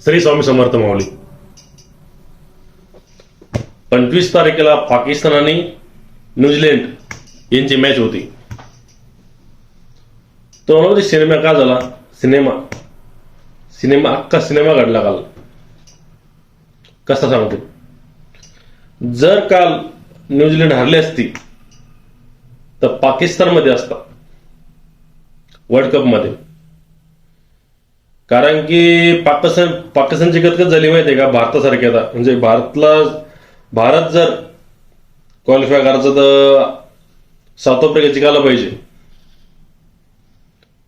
श्री स्वामी समर्थ माऊली. 25 तारखेला पाकिस्तान आणि न्यूझीलंड यांची मॅच होती. तो सिनेमा का झाला? अख्खा सिनेमा घडला काल. कसा सांगतो? जर काल न्यूझीलंड हरली असती तर पाकिस्तानमध्ये असता वर्ल्ड कप मध्ये. कारण की पाकिस्तानची गतगत झाली माहितीये का भारतासारखी. आता म्हणजे भारत जर क्वालिफाय करायचं तर साऊथ आफ्रिका जिंकायला पाहिजे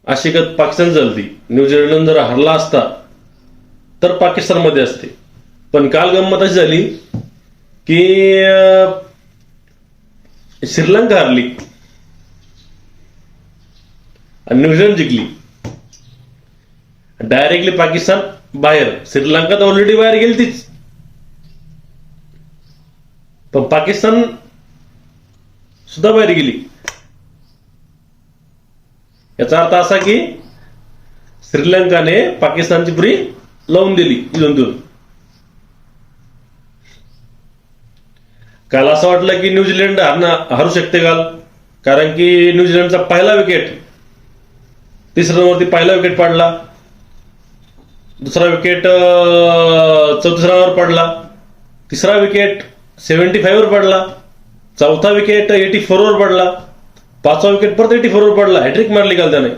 अशी गत पाकिस्तान झाली. न्यूझीलंड जर हरला असता तर पाकिस्तानमध्ये असते. पण काल गंमत अशी झाली की श्रीलंका हरली आणि न्यूझीलंड जिंकली. डायरेक्टली पाकिस्तान बाहेर. श्रीलंका तर ऑलरेडी बाहेर गेली तीच, पण पाकिस्तान सुद्धा बाहेर गेली. याचा अर्थ असा की श्रीलंकाने पाकिस्तानची पुरी लावून दिली इथून. काल असं वाटलं की न्यूझीलंड हरू शकते काल. कारण की न्यूझीलंडचा पहिला विकेट 30 रनवरती पहिला विकेट पडला. दुसरा विकेट 34 रनवर पडला. तिसरा विकेट 75 वर पडला. चौथा विकेट 84 वर पडला. पाचवा विकेट परत 84 वर पडला. हॅट्रिक मारली काल त्याने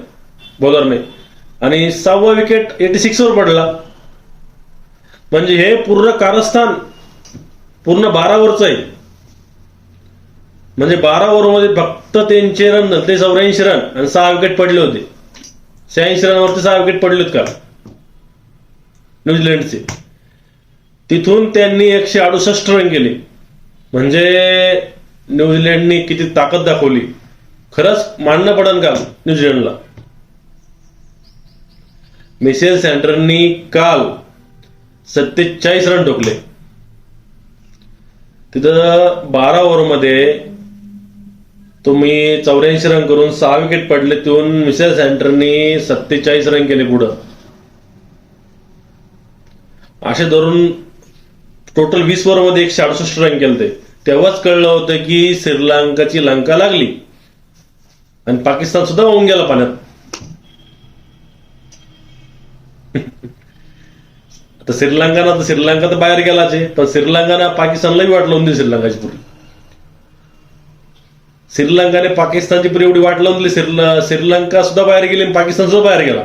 बॉलरने. आणि 6वा विकेट 86 वर पडला. म्हणजे हे पूर्ण कारस्थान पूर्ण 12 ओव्हरचं आहे. म्हणजे 12 ओव्हरमध्ये फक्त 300 रन झाले, 84 रन आणि 6 विकेट पडले होते. 86 रनवरती 6 विकेट पडले होते काल न्यूझीलंडचे. तिथून त्यांनी 168 रन केले. म्हणजे न्यूझीलंडनी किती ताकद दाखवली. खरंच मानणं पडेल का न्यूझीलंडला. मिशेल सँटनरनी काल 47 रन ठोकले. तिथं 12 ओव्हरमध्ये तुम्ही 84 रन करून 6 विकेट पडले. तिथून मिशेल सँटनरनी 47 रन केले पुढं. असे धरून टोटल 20 ओव्हरमध्ये 168 रन केले. तेव्हाच कळलं होतं की श्रीलंकाची लंका लागली आणि पाकिस्तान सुद्धा वाहून गेला पाण्यात. आता श्रीलंका तर बाहेर गेलाच आहे, पण श्रीलंकानं पाकिस्तानलाही वाट लावून दिली. श्रीलंकाची पुरी श्रीलंकाने पाकिस्तानची पुरी एवढी वाट लावून दिली. श्रीलंका सुद्धा बाहेर गेली आणि पाकिस्तान सुद्धा बाहेर गेला.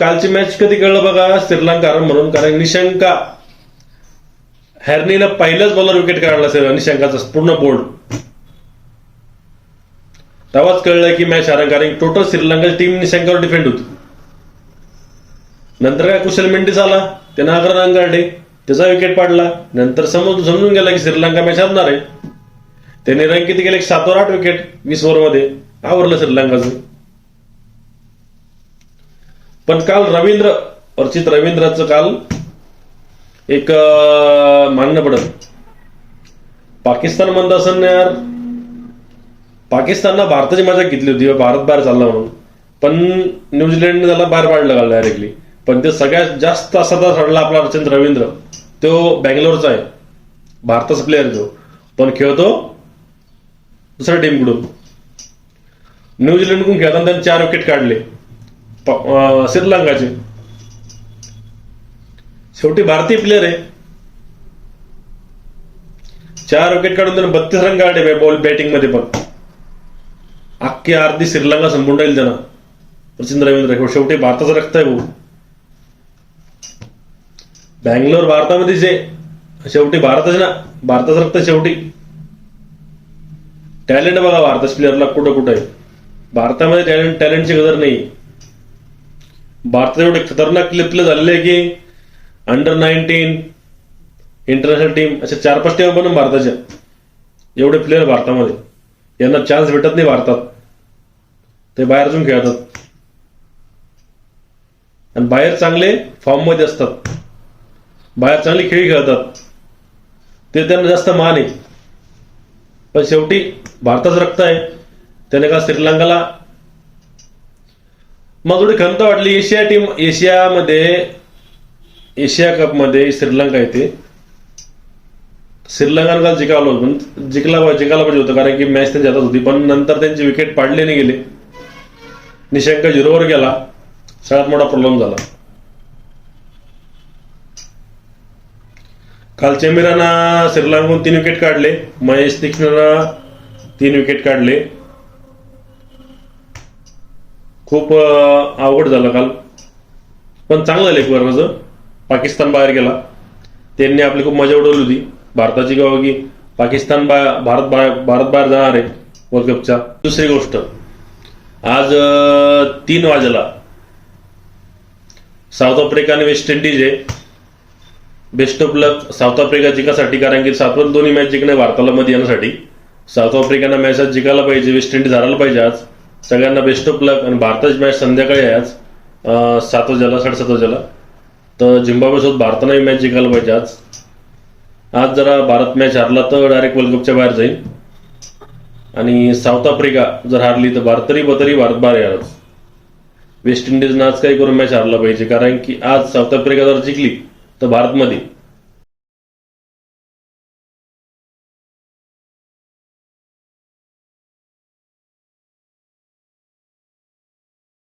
कालची मॅच कधी कळलं बघा श्रीलंका म्हणून. कारण निशंका हॅर्नीनं पहिल्याच बॉलर विकेट काढला निशंकाचा पूर्ण बोर्ड. तेव्हाच कळलं की मॅच हारण. कारण टोटल श्रीलंकाची टीम निशंकावर डिफेंड होती. नंतर काय कुशल मेंडिस आला, त्यानं 11 रन काढले, त्याचा विकेट पाडला. नंतर समजून गेला की श्रीलंका मॅच हरणार आहे. त्याने रन किती केले? 7 वर 8 विकेट 20 ओव्हरमध्ये आवरलं श्रीलंकाचं. पण काल अर्चित रवींद्रचं काल एक मानणं पडत. पाकिस्तान म्हणत असं ना यार, पाकिस्ताननं भारताची मजा घेतली होती भारत बाहेर चालला म्हणून. पण न्यूझीलंडने त्याला बाहेर पाडलं काल डायरेक्टली. पण ते सगळ्यात जास्त असा ठरला आपला अर्चित रवींद्र. तो बँगलोरचा आहे, भारताचा प्लेअर तो, पण खेळतो दुसऱ्या टीमकडून. न्यूझीलंडकडून खेळताना त्याने 4 विकेट काढले श्रीलंकाचे. शेवटी भारतीय प्लेअर आहे. 4 विकेट काढून त्याने 32 रन काढले बॉल बॅटिंग मध्ये. पण अख्खी अर्धी श्रीलंका संपून राहील त्यांना अर्चित रवींद्र. शेवटी भारताचं रक्त आहे भाऊ. बँगलोर भारतामध्येच आहे. शेवटी भारतच ना, भारताचं रक्त शेवटी. टॅलेंट बघा भारताच्या प्लेअरला कुठं आहे. भारतामध्ये टॅलेंटची गदर नाही. भारतात एवढे खतरनाक प्ले झालेले की अंडर-19 इंटरनॅशनल टीम अशा 4-5 टीम बनून भारताच्या. एवढे प्लेअर भारतामध्ये. यांना चान्स भेटत नाही भारतात. ते बाहेर जाऊन खेळतात आणि बाहेर चांगले फॉर्म मध्ये असतात. बाहेर चांगली खेळी खेळतात. ते त्यांना जास्त मान आहे. पण शेवटी भारताचं रक्त आहे. त्याने का श्रीलंकाला मला थोडी खंत वाटली एशिया कपमध्ये श्रीलंका येते. श्रीलंकानं काल जिंकावलं होतं, पण जिंकायला पाहिजे होतं, कारण की मॅच त्यांच्या हातात होती. पण नंतर त्यांचे विकेट पाडले नाही गेले, निशंक 0वर गेला, सगळ्यात मोठा प्रॉब्लेम झाला. काल चेमेरानं श्रीलंकेहून 3 विकेट काढले, महेश तीक्ष्णनं 3 विकेट काढले. खूप अवघड झालं काल, पण चांगलं झालं एक वर्गाचं. पाकिस्तान बाहेर गेला, त्यांनी आपली खूप मजा उडवली होती भारताची, की पाकिस्तान भारत बाहेर जाणार आहे वर्ल्ड कपच्या. दुसरी गोष्ट, आज 3 वाजेला साऊथ आफ्रिका आणि वेस्ट इंडिज आहे. Best of luck South Africa जिंकासाठी, कारण की सातव्यात दोन्ही मॅच जिंकणे भारताला मध्ये येण्यासाठी. साऊथ आफ्रिकानं मॅच आज जिंकायला पाहिजे, वेस्ट इंडिज हरायला पाहिजे. आज सगळ्यांना बेस्ट ऑफ लक. आणि भारताची मॅच संध्याकाळी आहे आज 7 वाजेला 7:30 वाजेला. तर झिम्बाब्वेसोबत भारताने मॅच जिंकायला पाहिजे आज जरा भारत मॅच हरला तर डायरेक्ट वर्ल्ड कपच्या बाहेर जाईल. आणि साऊथ आफ्रिका जर हारली तर भारत बाहेर येणार. वेस्ट इंडिजनं आज काही करून मॅच हारला पाहिजे, कारण की आज साऊथ आफ्रिका जर जिंकली तर भारतमध्ये